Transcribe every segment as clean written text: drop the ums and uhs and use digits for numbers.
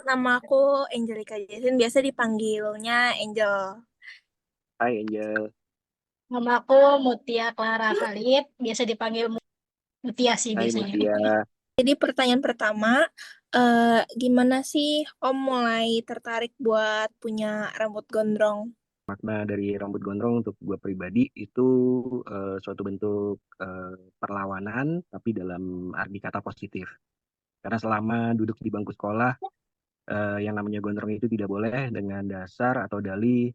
Nama aku Angelica Jason, biasa dipanggilnya Angel. Hai Angel, Nama aku Mutia Clara Khalid, biasa dipanggil Mutia sih hai biasanya. Mutia. Jadi pertanyaan pertama, gimana sih Om mulai tertarik buat punya rambut gondrong? Makna dari rambut gondrong untuk gue pribadi itu suatu bentuk perlawanan, tapi dalam arti kata positif. Karena selama duduk di bangku sekolah, yang namanya gondrong itu tidak boleh dengan dasar atau dalih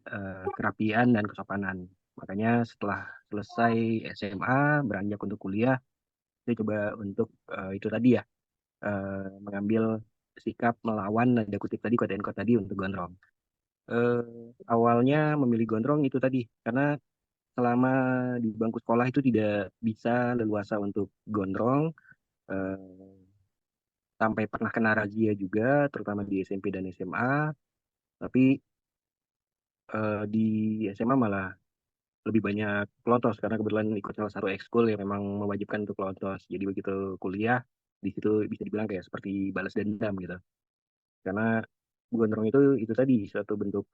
kerapian dan kesopanan. Makanya setelah selesai SMA, beranjak untuk kuliah, saya coba untuk itu tadi ya, mengambil sikap melawan nada kutip tadi, quote and quote tadi untuk gondrong. eh, Awalnya memilih gondrong itu tadi karena selama di bangku sekolah itu tidak bisa leluasa untuk gondrong, eh, sampai pernah kena razia juga terutama di SMP dan SMA, tapi di SMA malah lebih banyak kelotos karena kebetulan ikut salah satu ekskul yang memang mewajibkan untuk kelotos, jadi begitu kuliah di situ bisa dibilang kayak seperti balas dendam gitu karena gondrong itu tadi suatu bentuk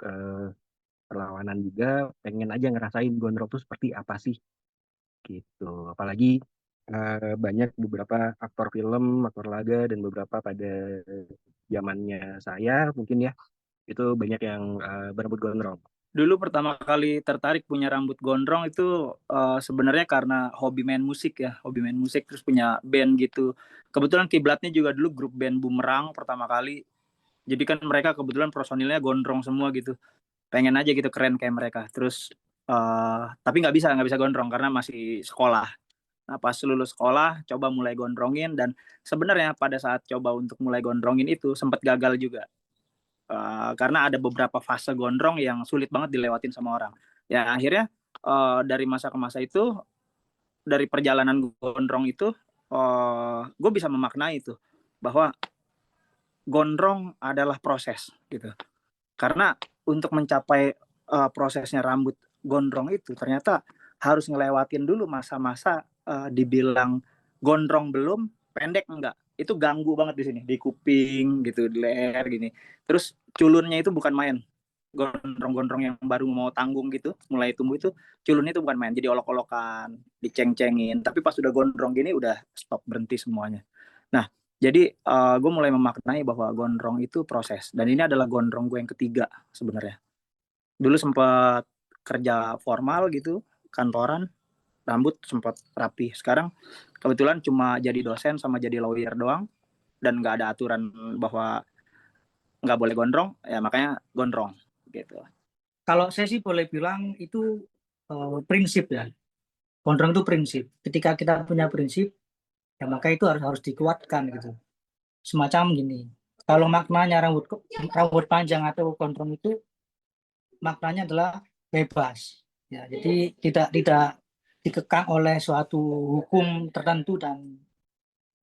perlawanan juga, pengen aja ngerasain gondrong tuh seperti apa sih gitu. Apalagi banyak beberapa aktor film, aktor laga dan beberapa pada zamannya saya mungkin ya itu banyak yang berambut gondrong. Dulu pertama kali tertarik punya rambut gondrong itu sebenarnya karena hobi main musik ya, hobi main musik terus punya band gitu. Kebetulan kiblatnya juga dulu grup band Bumerang pertama kali. Jadi kan mereka kebetulan personilnya gondrong semua gitu. Pengen aja gitu keren kayak mereka. Terus tapi nggak bisa gondrong karena masih sekolah. Nah, pas lulus sekolah coba mulai gondrongin dan sebenarnya pada saat coba untuk mulai gondrongin itu sempat gagal juga. Karena ada beberapa fase gondrong yang sulit banget dilewatin sama orang. Ya akhirnya dari masa ke masa itu, dari perjalanan gondrong itu, gue bisa memaknai itu bahwa gondrong adalah proses gitu. Karena untuk mencapai prosesnya rambut gondrong itu ternyata harus ngelewatin dulu masa-masa dibilang gondrong belum, pendek enggak. Itu ganggu banget di sini, di kuping gitu, di leher gini. Terus culunnya itu bukan main. Gondrong-gondrong yang baru mau tanggung gitu, mulai tumbuh itu, culunnya itu bukan main. Jadi olok-olokan, diceng-cengin. Tapi pas udah gondrong gini udah stop, berhenti semuanya. Nah, jadi gue mulai memaknai bahwa gondrong itu proses. Dan ini adalah gondrong gue yang ketiga sebenarnya. Dulu sempat kerja formal gitu, kantoran, rambut sempat rapi. Sekarang kebetulan cuma jadi dosen sama jadi lawyer doang. Dan nggak ada aturan bahwa nggak boleh gondrong, ya makanya gondrong gitu. Kalau saya sih boleh bilang itu prinsip ya. Gondrong itu prinsip. Ketika kita punya prinsip, ya maka itu harus harus dikuatkan gitu. Semacam gini. Kalau maknanya rambut rambut panjang atau gondrong itu maknanya adalah bebas. Ya, jadi tidak dikekang oleh suatu hukum tertentu dan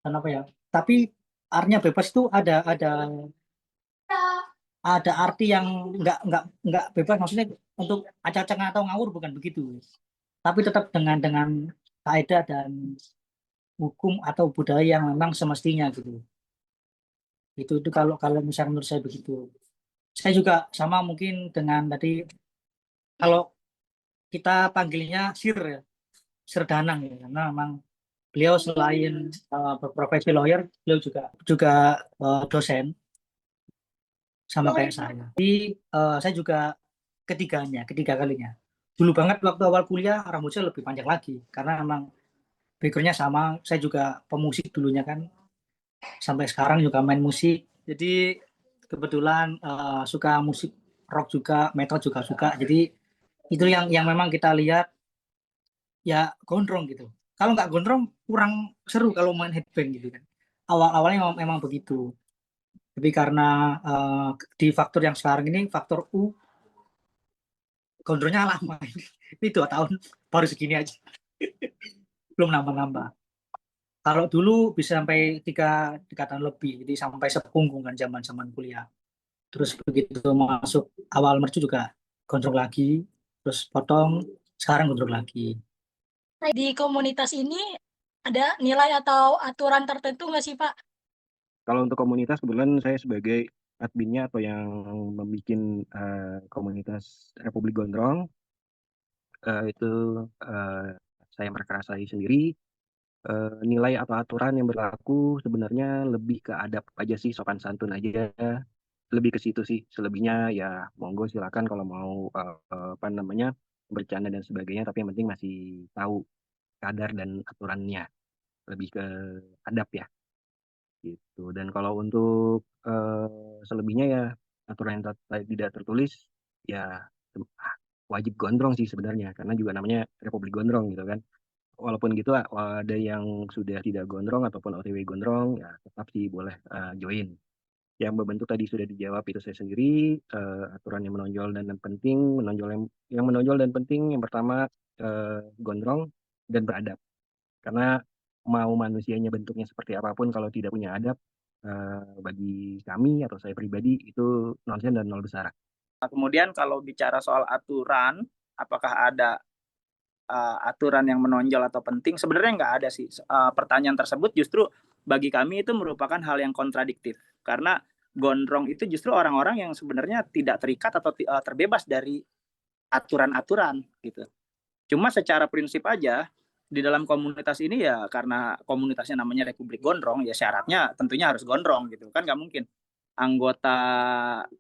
apa ya. Tapi artinya bebas itu ada arti yang nggak bebas, maksudnya untuk acak-acakan atau ngawur bukan begitu, tapi tetap dengan kaidah dan hukum atau budaya yang memang semestinya gitu. Itu kalau kalau misalnya menurut saya begitu. Saya juga sama mungkin dengan tadi, kalau kita panggilnya Sir ya, Sir Danang ya, karena memang beliau selain berprofesi lawyer, beliau juga juga dosen sama kayak saya. Jadi saya juga ketiga kalinya. Dulu banget waktu awal kuliah rambut saya lebih panjang lagi karena memang backgroundnya sama. Saya juga pemusik dulunya kan, sampai sekarang juga main musik. Jadi kebetulan suka musik rock juga, metal juga suka. Jadi itu yang memang kita lihat ya gondrong gitu. Kalau nggak gondrong kurang seru kalau main headband gitu kan. Awal-awalnya memang begitu. Tapi karena di faktor yang sekarang ini faktor U, gondrongnya lama. Ini 2 tahun baru segini aja. Belum nambah-nambah. Kalau dulu bisa sampai 3 tahun lebih, jadi sampai sepunggung kan zaman kuliah. Terus begitu masuk awal mercu juga gondrong lagi, terus potong, sekarang gondrong lagi. Di komunitas ini ada nilai atau aturan tertentu nggak sih Pak? Kalau untuk komunitas kebetulan saya sebagai adminnya atau yang membuat komunitas Republik Gondrong. Itu saya merasai sendiri. Nilai atau aturan yang berlaku sebenarnya lebih ke adab aja sih, sopan santun aja, lebih ke situ sih. Selebihnya ya monggo silakan kalau mau apa namanya bercanda dan sebagainya, tapi yang penting masih tahu kadar dan aturannya, lebih ke adab ya gitu. Dan kalau untuk selebihnya ya aturan yang tidak tertulis ya wajib gondrong sih sebenarnya, karena juga namanya Republik Gondrong gitu kan. Walaupun gitu ada yang sudah tidak gondrong ataupun OTW gondrong ya tetap sih boleh join. Yang berbentuk tadi sudah dijawab itu saya sendiri. Aturan yang menonjol dan yang penting, yang menonjol dan penting yang pertama gondrong dan beradab. Karena mau manusianya bentuknya seperti apapun kalau tidak punya adab, bagi kami atau saya pribadi itu nonsen dan nol besar. Kemudian kalau bicara soal aturan, apakah ada aturan yang menonjol atau penting? Sebenarnya nggak ada sih. Pertanyaan tersebut justru bagi kami itu merupakan hal yang kontradiktif. Karena gondrong itu justru orang-orang yang sebenarnya tidak terikat atau terbebas dari aturan-aturan gitu. Cuma secara prinsip aja di dalam komunitas ini ya karena komunitasnya namanya Republik Gondrong ya syaratnya tentunya harus gondrong gitu kan, nggak mungkin anggota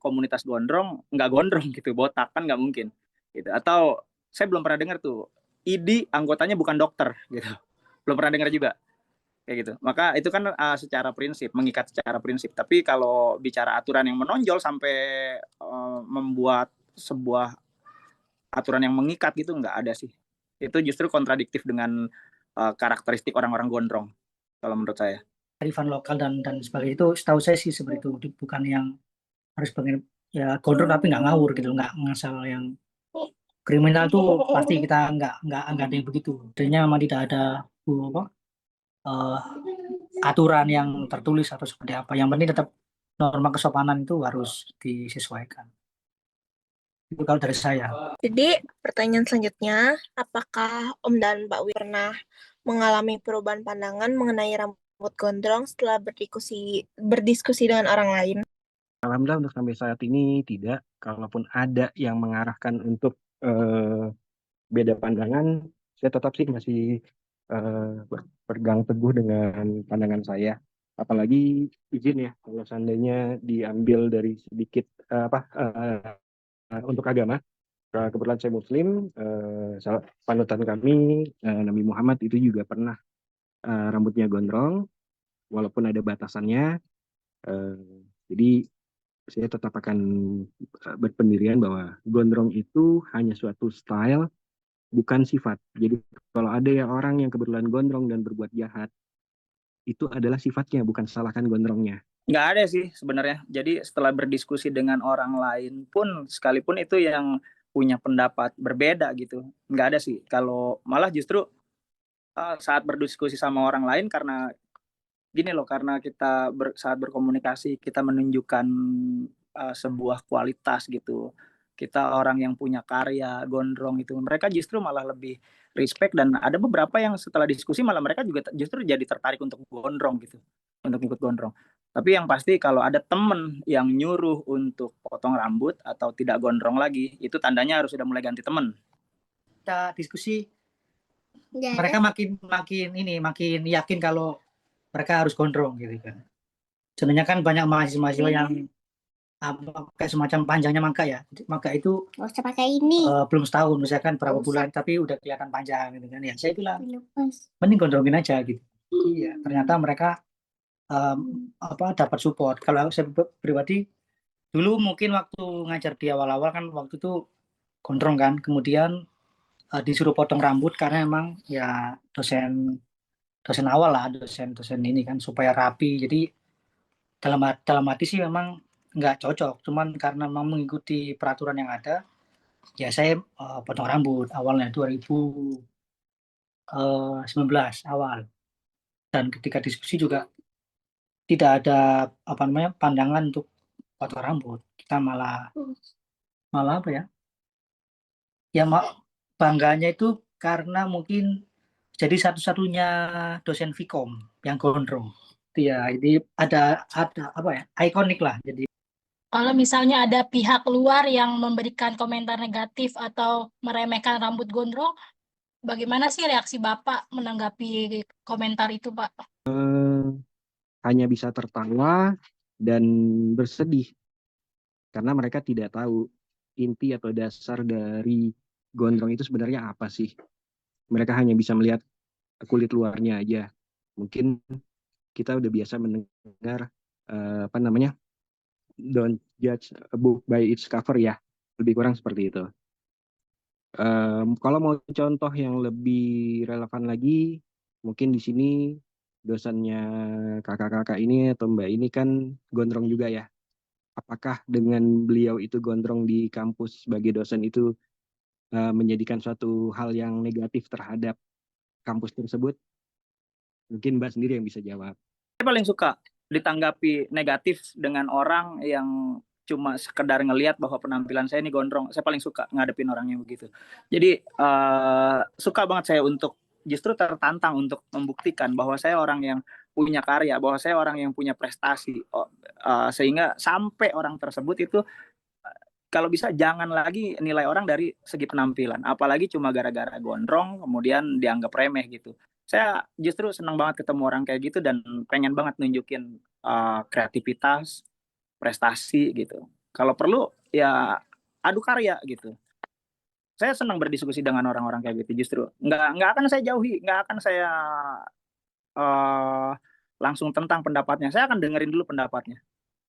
komunitas gondrong nggak gondrong gitu, botak kan nggak mungkin gitu. Atau saya belum pernah dengar tuh ID anggotanya bukan dokter gitu, belum pernah dengar juga kayak gitu. Maka itu kan secara prinsip, mengikat secara prinsip. Tapi kalau bicara aturan yang menonjol sampai membuat sebuah aturan yang mengikat gitu nggak ada sih. Itu justru kontradiktif dengan karakteristik orang-orang gondrong kalau menurut saya. Kearifan lokal dan sebagainya itu setahu saya sih seperti itu, bukan yang harus pengen ya gondrong tapi nggak ngawur gitu, nggak ngasal yang kriminal tuh pasti kita nggak ada yang begitu. Artinya memang tidak ada aturan yang tertulis atau seperti apa. Yang penting tetap norma kesopanan itu harus disesuaikan. Itu kalau dari saya. Jadi pertanyaan selanjutnya, apakah Om dan Mbak Wi pernah mengalami perubahan pandangan mengenai rambut gondrong setelah berdiskusi dengan orang lain? Alhamdulillah untuk sampai saat ini tidak. Kalaupun ada yang mengarahkan untuk beda pandangan, saya tetap sih masih berpegang teguh dengan pandangan saya. Apalagi izin ya, kalau seandainya diambil dari sedikit untuk agama. Kebetulan saya Muslim, panutan kami Nabi Muhammad itu juga pernah rambutnya gondrong, walaupun ada batasannya. Jadi saya tetap akan berpendirian bahwa gondrong itu hanya suatu style, bukan sifat. Jadi kalau ada yang orang yang kebetulan gondrong dan berbuat jahat, itu adalah sifatnya, bukan salahkan gondrongnya. Nggak ada sih sebenarnya. Jadi setelah berdiskusi dengan orang lain pun, sekalipun itu yang punya pendapat berbeda gitu, nggak ada sih. Kalau malah justru saat berdiskusi sama orang lain, karena gini loh, karena kita saat berkomunikasi kita menunjukkan sebuah kualitas gitu. Kita orang yang punya karya, gondrong itu, mereka justru malah lebih respect, dan ada beberapa yang setelah diskusi malah mereka juga justru jadi tertarik untuk gondrong gitu, untuk ikut gondrong. Tapi yang pasti kalau ada temen yang nyuruh untuk potong rambut atau tidak gondrong lagi, itu tandanya harus sudah mulai ganti temen. Kita diskusi, mereka makin yakin kalau mereka harus gondrong gitu kan. Sebenarnya kan banyak mahasiswa yang kayak semacam panjangnya mangga ya. Mangga itu nggak usah pakai ini. Belum setahun misalkan berapa bulan tapi udah kelihatan panjang gitu kan. Ya saya bilang mending gondrongin aja gitu. Iya, ternyata mereka dapat support. Kalau saya pribadi dulu mungkin waktu ngajar di awal-awal kan waktu itu gondrong kan, kemudian disuruh potong rambut karena emang ya dosen awal lah, dosen ini kan supaya rapi. Jadi dalam hati sih memang nggak cocok, cuman karena memang mengikuti peraturan yang ada, ya saya potong rambut awalnya 2019 awal. Dan ketika diskusi juga tidak ada pandangan untuk potong rambut. Kita malah apa ya? Ya bangganya itu karena mungkin jadi satu-satunya dosen Vkom yang gondrong. Ya, jadi ada apa ya? Ikonik lah. Jadi Kalau misalnya ada pihak luar yang memberikan komentar negatif atau meremehkan rambut gondrong, bagaimana sih reaksi Bapak menanggapi komentar itu, Pak? Hanya bisa tertawa dan bersedih karena mereka tidak tahu inti atau dasar dari gondrong itu sebenarnya apa sih. Mereka hanya bisa melihat kulit luarnya aja. Mungkin kita udah biasa mendengar apa namanya, don't judge a book by its cover ya, lebih kurang seperti itu. Kalau mau contoh yang lebih relevan lagi, mungkin di sini dosennya kakak-kakak ini atau mbak ini kan gondrong juga ya. Apakah dengan beliau itu gondrong di kampus sebagai dosen itu menjadikan suatu hal yang negatif terhadap kampus tersebut? Mungkin mbak sendiri yang bisa jawab. Saya paling suka ditanggapi negatif dengan orang yang cuma sekedar ngelihat bahwa penampilan saya ini gondrong. Saya paling suka ngadepin orang yang begitu. Jadi suka banget saya untuk justru tertantang untuk membuktikan bahwa saya orang yang punya karya, bahwa saya orang yang punya prestasi. Sehingga sampai orang tersebut itu kalau bisa jangan lagi nilai orang dari segi penampilan, apalagi cuma gara-gara gondrong kemudian dianggap remeh gitu. Saya justru senang banget ketemu orang kayak gitu dan pengen banget nunjukin kreativitas, prestasi gitu. Kalau perlu ya adu karya gitu. Saya senang berdiskusi dengan orang-orang kayak gitu justru. Nggak akan saya jauhi, nggak akan saya uh, langsung tentang pendapatnya. Saya akan dengerin dulu pendapatnya.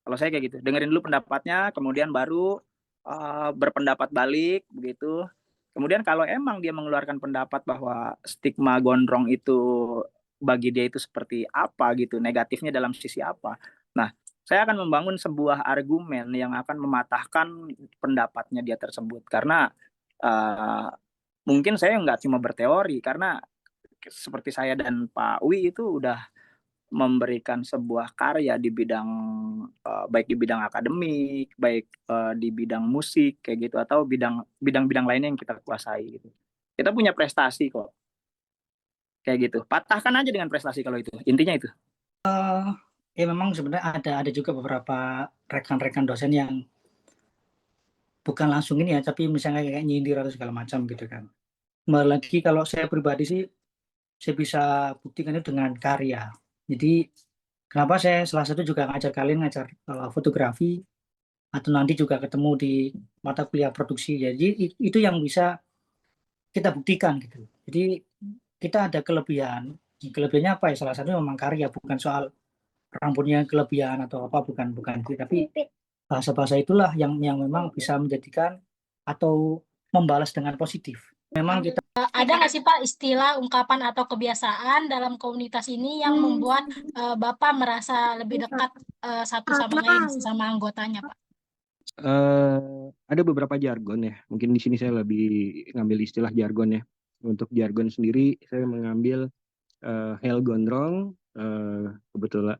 Kalau saya kayak gitu, dengerin dulu pendapatnya, kemudian baru berpendapat balik begitu. Kemudian kalau emang dia mengeluarkan pendapat bahwa stigma gondrong itu bagi dia itu seperti apa gitu, negatifnya dalam sisi apa. Nah, saya akan membangun sebuah argumen yang akan mematahkan pendapatnya dia tersebut. Karena uh, mungkin saya nggak cuma berteori, karena seperti saya dan Pak Wi itu udah memberikan sebuah karya di bidang baik di bidang akademik, baik di bidang musik kayak gitu atau bidang-bidang lainnya yang kita kuasai gitu. Kita punya prestasi kok. Kayak gitu. Patahkan aja dengan prestasi kalau itu. Intinya itu. Ya memang sebenarnya ada juga beberapa rekan-rekan dosen yang bukan langsung ini ya, tapi misalnya kayak nyindir atau segala macam gitu kan. Kembali lagi kalau saya pribadi sih, saya bisa buktikan itu dengan karya. Jadi kenapa saya salah satu juga ngajar kalian ngajar fotografi atau nanti juga ketemu di mata kuliah produksi. Jadi itu yang bisa kita buktikan gitu. Jadi kita ada kelebihan. Kelebihannya apa ya? Salah satunya memang karya, bukan soal rambutnya kelebihan atau apa, bukan itu. Tapi bahasa-bahasa itulah yang memang bisa menjadikan atau membalas dengan positif. Memang kita Ada nggak sih Pak istilah, ungkapan atau kebiasaan dalam komunitas ini yang membuat Bapak merasa lebih dekat satu sama lain sama anggotanya, Pak? Ada beberapa jargon ya. Mungkin di sini saya lebih ngambil istilah jargon ya. Untuk jargon sendiri saya mengambil Hell Gondrong, kebetulan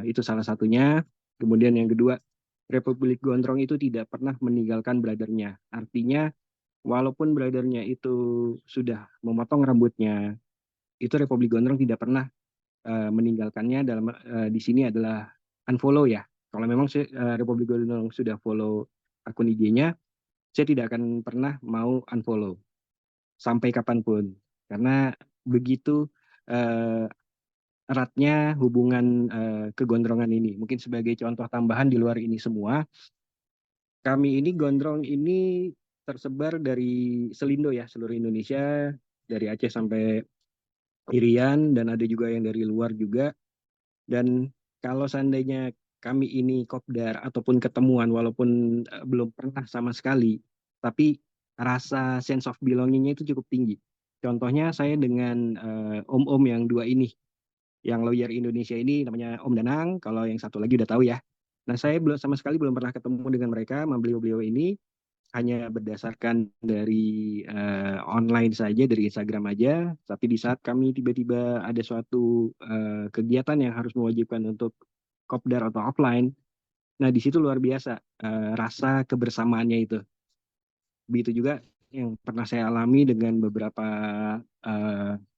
itu salah satunya. Kemudian yang kedua, Republik Gondrong itu tidak pernah meninggalkan brothernya. Artinya walaupun brothernya itu sudah memotong rambutnya, itu Republik Gondrong tidak pernah meninggalkannya. Dalam di sini adalah unfollow ya. Kalau memang Republik Gondrong sudah follow akun IG-nya, saya tidak akan pernah mau unfollow sampai kapanpun, karena begitu eratnya hubungan kegondrongan ini. Mungkin sebagai contoh tambahan di luar ini semua, kami ini gondrong ini tersebar dari Selindo ya, seluruh Indonesia, dari Aceh sampai Irian, dan ada juga yang dari luar juga. Dan kalau seandainya kami ini kopdar ataupun ketemuan walaupun belum pernah sama sekali, tapi rasa sense of belongingnya itu cukup tinggi. Contohnya saya dengan om-om yang dua ini, yang lawyer Indonesia ini namanya Om Danang, kalau yang satu lagi udah tahu ya. Nah, saya belum sama sekali belum pernah ketemu dengan mereka, sama beliau-beliau ini, hanya berdasarkan dari online saja, dari Instagram aja. Tapi di saat kami tiba-tiba ada suatu kegiatan yang harus mewajibkan untuk kopdar atau offline, nah di situ luar biasa rasa kebersamaannya itu. Begitu juga yang pernah saya alami dengan beberapa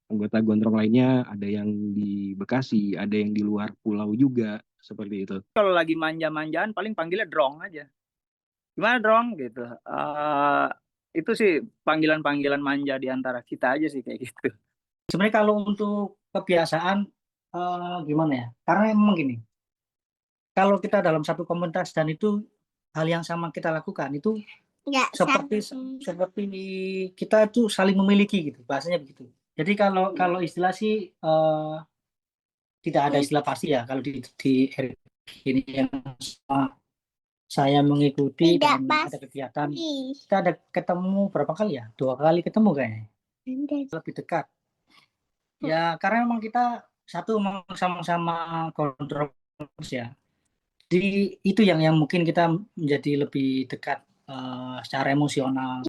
anggota gondrong lainnya, ada yang di Bekasi, ada yang di luar pulau juga. seperti itu. Kalau lagi manja-manjaan paling panggilnya Drong aja. Gimana Drong gitu. Itu sih panggilan-panggilan manja di antara kita aja sih kayak gitu. Sebenarnya kalau untuk kebiasaan gimana ya? Karena memang gini, kalau kita dalam satu komunitas dan itu hal yang sama kita lakukan itu seperti kita itu saling memiliki gitu, bahasanya begitu. Jadi kalau istilah sih tidak ada istilah pasti ya kalau di ini yang saya mengikuti dan ada kegiatan, kita ada ketemu berapa kali ya? 2 kali ketemu kayaknya. Lebih dekat. Ya karena memang kita satu memang sama-sama gondrong ya. Jadi itu yang mungkin kita menjadi lebih dekat secara emosional.